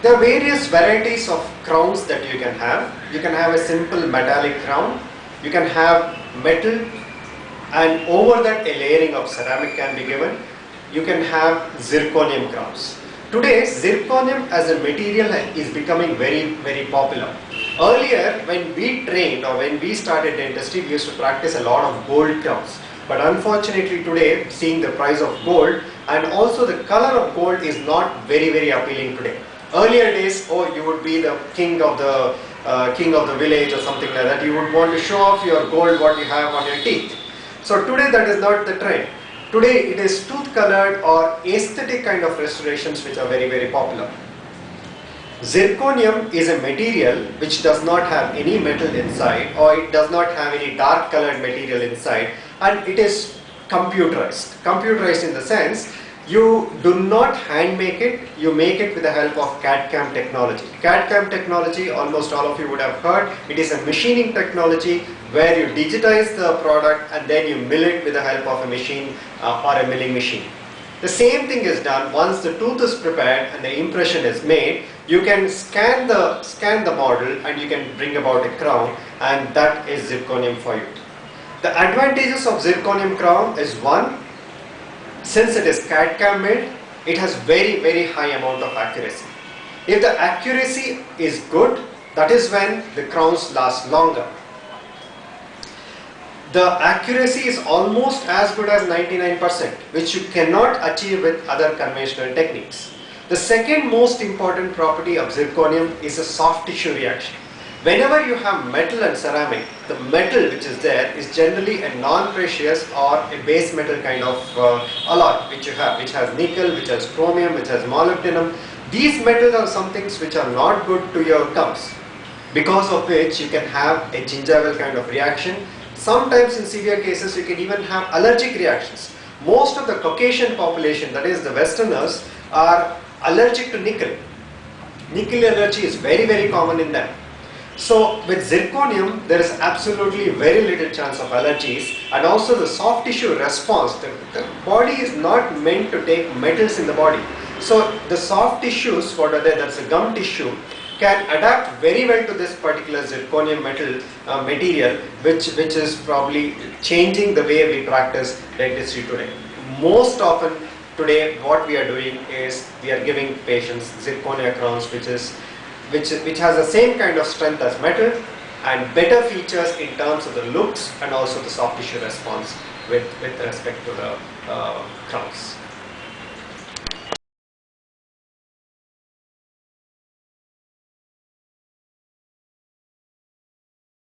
There are various varieties of crowns that you can have. You can have a simple metallic crown. You can have metal, and over that a layering of ceramic can be given. You can have zirconium crowns. Today, zirconium as a material is becoming very popular. Earlier, when we trained or when we started dentistry, we used to practice a lot of gold crowns. But unfortunately today, seeing the price of gold and also the color of gold is not very appealing today. Earlier days, oh, you would be the king of the village or something like that. You would want to show off your gold, what you have on your teeth. So today that is not the trend. Today it is tooth colored or aesthetic kind of restorations which are very popular. Zirconium is a material which does not have any metal inside, or it does not have any dark colored material inside, and it is computerized. Computerized in the sense, you do not hand make it, you make it with the help of CAD/CAM technology. CAD/CAM technology, almost all of you would have heard, it is a machining technology where you digitize the product and then you mill it with the help of a machine or a milling machine. The same thing is done once the tooth is prepared and the impression is made. You can scan the model and you can bring about a crown, and that is zirconium for you. The advantages of zirconium crown is, one, since it is CAD/CAM made, it has very high amount of accuracy. If the accuracy is good, that is when the crowns last longer. The accuracy is almost as good as 99%, which you cannot achieve with other conventional techniques. The second most important property of zirconium is a soft tissue reaction. Whenever you have metal and ceramic, the metal which is there is generally a non-precious or a base metal kind of alloy which you have, which has nickel, which has chromium, which has molybdenum. These metals are some things which are not good to your gums, because of which you can have a gingival kind of reaction. Sometimes in severe cases you can even have allergic reactions. Most of the Caucasian population, that is the Westerners, are allergic to nickel. Nickel allergy is very common in them. So with zirconium there is absolutely very little chance of allergies, and also the soft tissue response. The body is not meant to take metals in the body. So the soft tissues, what are there, that's a gum tissue, can adapt very well to this particular zirconium material, which is probably changing the way we practice dentistry today. Most often today what we are doing is we are giving patients zirconia crowns which has the same kind of strength as metal and better features in terms of the looks and also the soft tissue response with respect to the crowns.